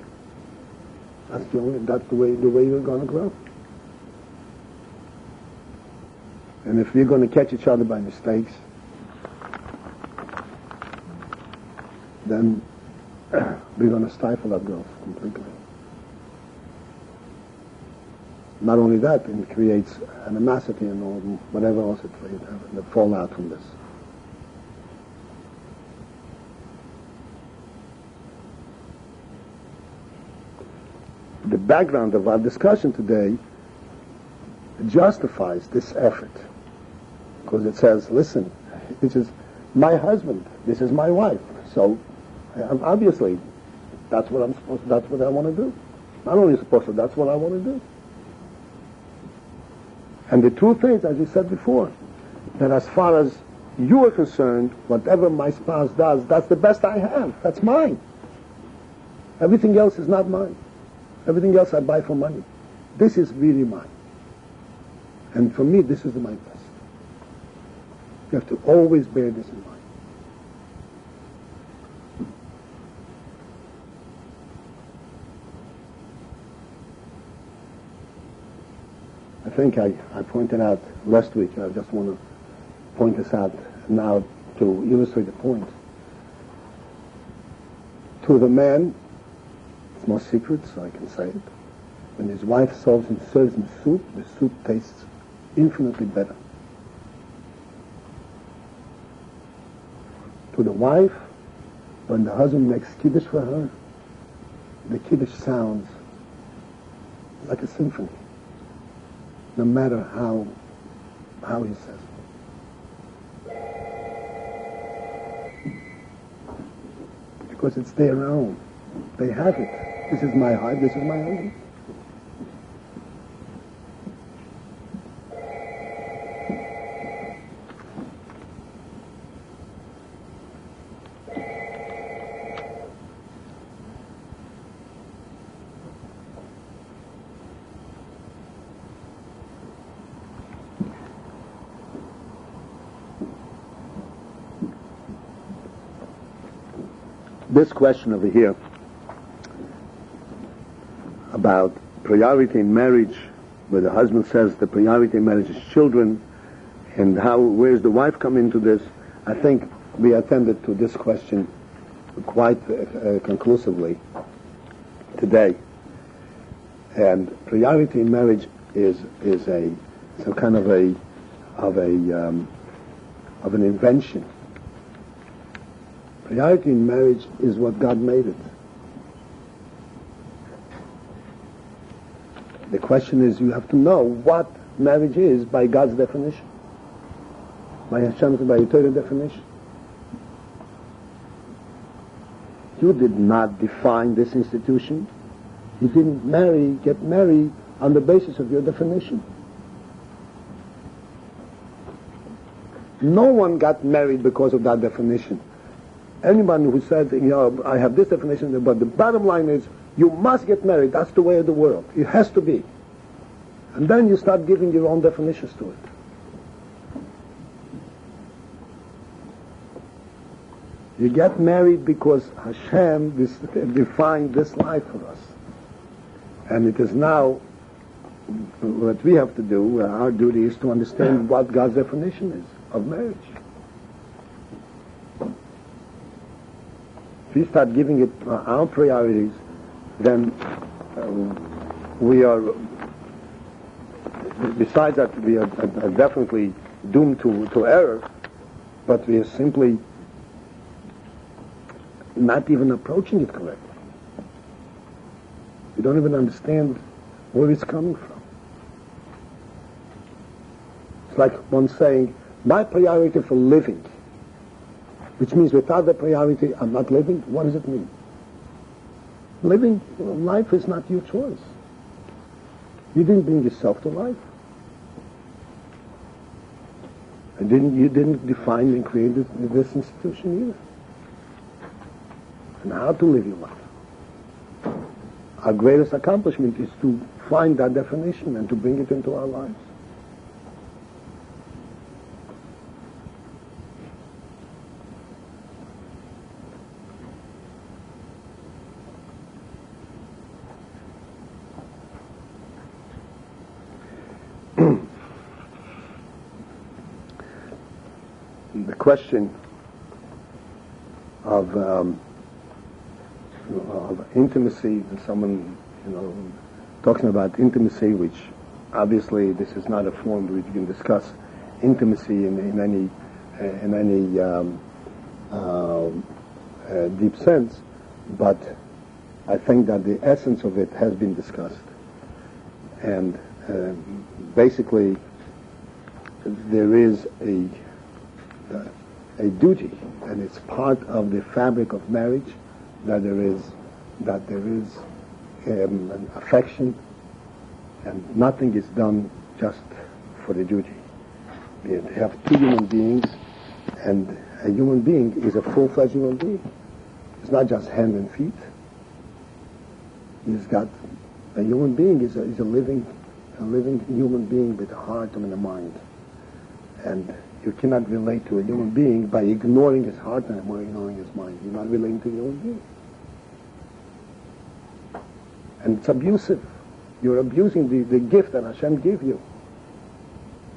That's the way you're going to grow. And if we're going to catch each other by mistakes, then we're going to stifle our growth completely. Not only that, it creates animosity and all, whatever else the fallout from this. The background of our discussion today justifies this effort, because it says, listen, this is my husband, this is my wife, so obviously that's what I want to do. Not only supposed to, that's what I want to do. And the truth is, as you said before, that as far as you are concerned, whatever my spouse does, that's the best I have. That's mine. Everything else is not mine. Everything else I buy for money. This is really mine. And for me, this is my best. You have to always bear this in mind. I think I pointed out last week, I just want to point this out now to illustrate the point. To the man, it's no secret, so I can say it. When his wife serves him soup, the soup tastes infinitely better. To the wife, when the husband makes kiddush for her, the kiddush sounds like a symphony, no matter how he says it. Because it's their own. They have it. This is my heart, this is my husband. This question over here about priority in marriage, where the husband says the priority in marriage is children, and where does the wife come into this? I think we attended to this question quite conclusively today. And priority in marriage is some kind of an invention. Priority in marriage is what God made it. The question is, you have to know what marriage is by God's definition, by Hashem's, by your Torah definition. You did not define this institution. You didn't get married on the basis of your definition. No one got married because of that definition. Anyone who says, I have this definition, but the bottom line is, you must get married. That's the way of the world. It has to be. And then you start giving your own definitions to it. You get married because Hashem defined this life for us. And it is now what we have to do, our duty is to understand what God's definition is of marriage. If we start giving it our priorities, then we are, besides that, we are definitely doomed to error, but we are simply not even approaching it correctly. We don't even understand where it's coming from. It's like one saying, my priority for living, which means without the priority I'm not living. What does it mean? Living, life is not your choice. You didn't bring yourself to life. You didn't define and create this institution either. And how to live your life. Our greatest accomplishment is to find that definition and to bring it into our lives. The question of intimacy, and someone, talking about intimacy, which obviously this is not a forum where you can discuss intimacy in any deep sense, but I think that the essence of it has been discussed. And basically, there is a duty, and it's part of the fabric of marriage, that there is an affection, and nothing is done just for the duty. We have two human beings, and a human being is a full-fledged human being. It's not just hand and feet. A human being is a living human being with a heart and a mind. And you cannot relate to a human being by ignoring his heart and ignoring his mind. You're not relating to a human being. And it's abusive. You're abusing the gift that Hashem gave you.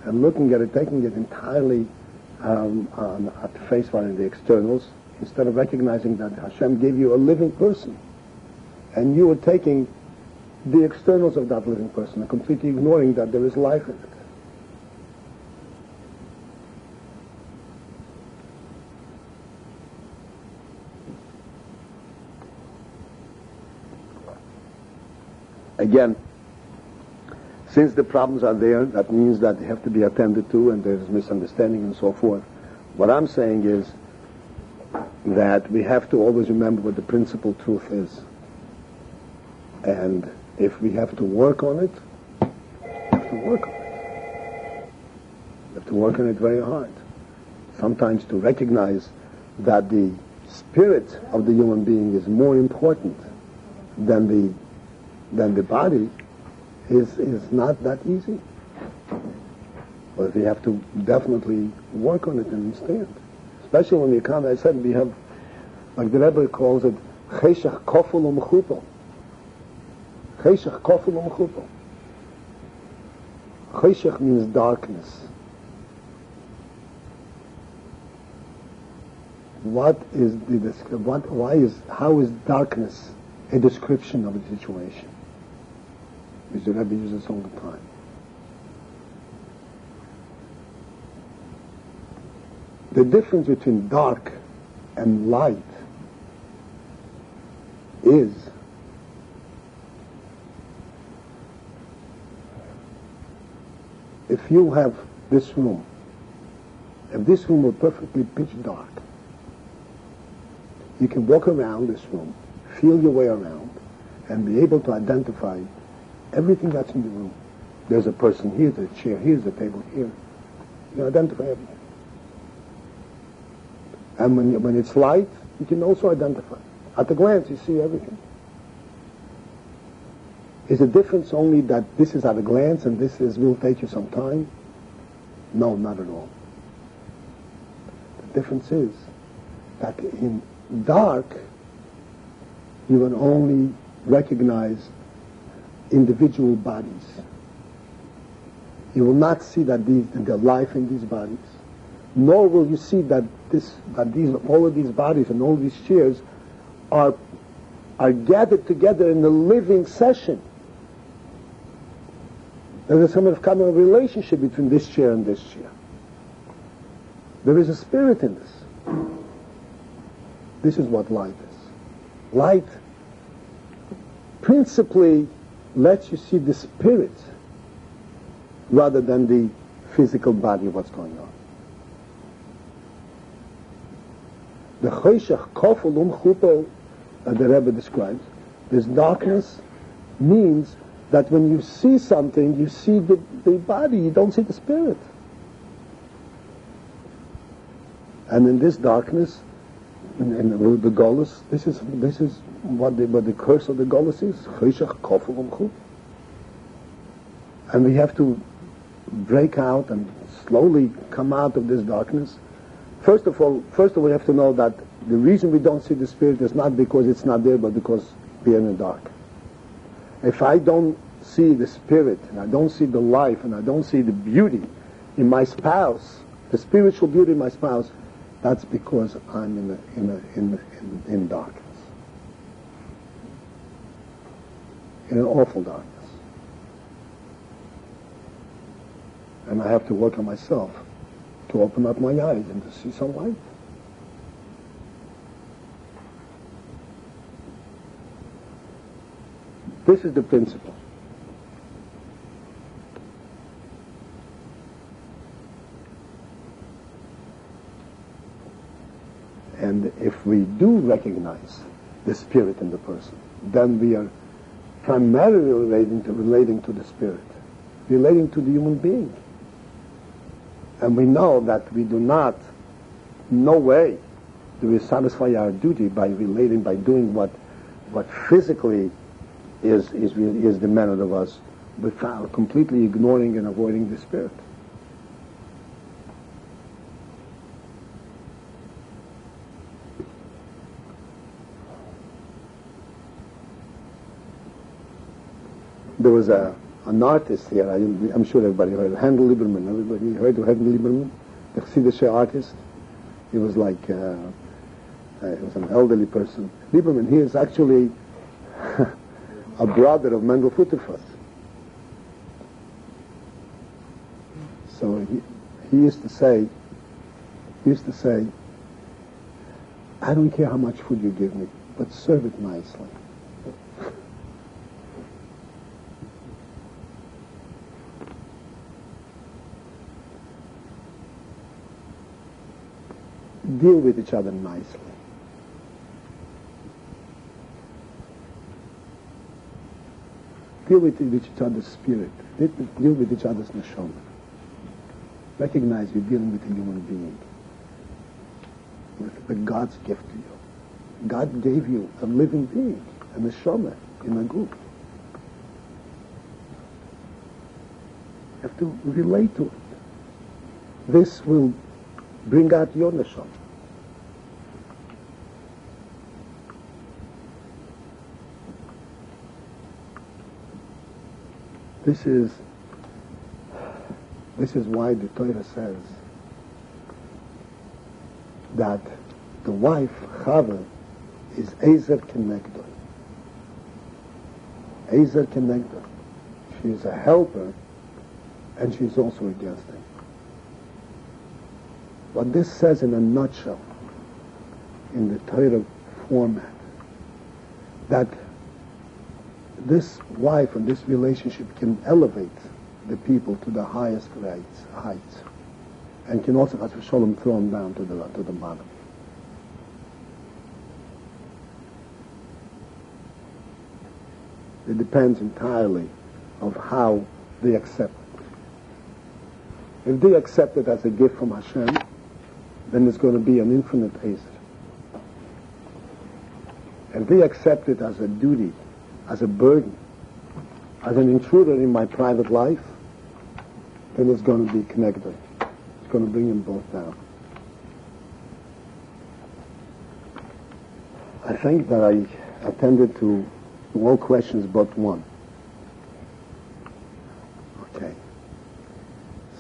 And looking at it, taking it entirely at face value in the externals, instead of recognizing that Hashem gave you a living person. And you are taking the externals of that living person and completely ignoring that there is life in it. Again, since the problems are there, that means that they have to be attended to, and there's misunderstanding and so forth. What I'm saying is that we have to always remember what the principal truth is. And if we have to work on it, we have to work on it. We have to work on it very hard. Sometimes to recognize that the spirit of the human being is more important than the body is not that easy. But we have to definitely work on it and understand. Especially when we come, I said, we have, like the Rebbe calls it, cheshach koful u'mechupel. Cheshach kofel umchupo. Cheshach means darkness. How is darkness a description of a situation? Which the Rebbe uses all the time. The difference between dark and light is if you have this room, if this room were perfectly pitch dark, you can walk around this room, feel your way around, and be able to identify everything that's in the room. There's a person here, there's a chair here, there's a table here. You identify everything. And when it's light, you can also identify. At a glance, you see everything. Is the difference only that this is at a glance and this will take you some time? No, not at all. The difference is that in dark, you will only recognize individual bodies. You will not see that the life in these bodies, nor will you see that all of these bodies and all these chairs are gathered together in a living session. There is some kind of relationship between this chair and this chair. There is a spirit in this. This is what light is. Light principally lets you see the spirit rather than the physical body of what's going on. The Cheshach kofel umchupo that the Rebbe describes, this darkness means that when you see something, you see the body, you don't see the spirit. And in this darkness, in the Golus, this is what the curse of the Golus is. Cheshach kofel umchupo. And we have to break out and slowly come out of this darkness. First of all, we have to know that the reason we don't see the spirit is not because it's not there, but because we are in the dark. If I don't see the spirit, and I don't see the life, and I don't see the beauty in my spouse, the spiritual beauty in my spouse, that's because I'm in darkness, in an awful darkness. And I have to work on myself to open up my eyes and to see some light. This is the principle. And if we do recognize the spirit in the person, then we are primarily relating to the spirit, relating to the human being. And we know that we do not, no way do we satisfy our duty by doing what physically is demanded of us, without completely ignoring and avoiding the spirit. There was an artist here, I'm sure everybody heard, Handel Lieberman. Everybody heard of Handel Lieberman? The Chassidische artist? He was like, he was an elderly person. Lieberman, he is actually a brother of Mendel Futterfass. So he used to say, I don't care how much food you give me, but serve it nicely. Deal with each other nicely. Deal with each other's spirit. Deal with each other's neshama. Recognize you're dealing with a human being, with God's gift to you. God gave you a living being, a neshama, in a group. You have to relate to it. This will bring out your neshama. This is why the Torah says that the wife, Chava, is Ezer Kenegdo. Ezer Kenegdo. She is a helper, and she is also against him. What this says in a nutshell, in the Torah format, that this wife and this relationship can elevate the people to the highest heights, and can also, as Shalom, throw them down to the bottom. It depends entirely of how they accept it. If they accept it as a gift from Hashem, then it's going to be an infinite Ezer. If they accept it as a duty, as a burden, as an intruder in my private life, then it's going to be connected. It's going to bring them both down. I think that I attended to all questions but one. Okay.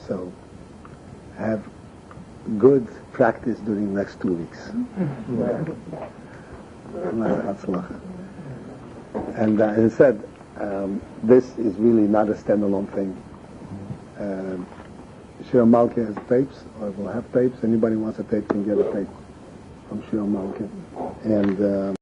So, have good practice during the next 2 weeks. And as I said, this is really not a standalone thing. Shira Malka has tapes, or will have tapes. Anybody wants a tape can get a tape from Shira Malka. And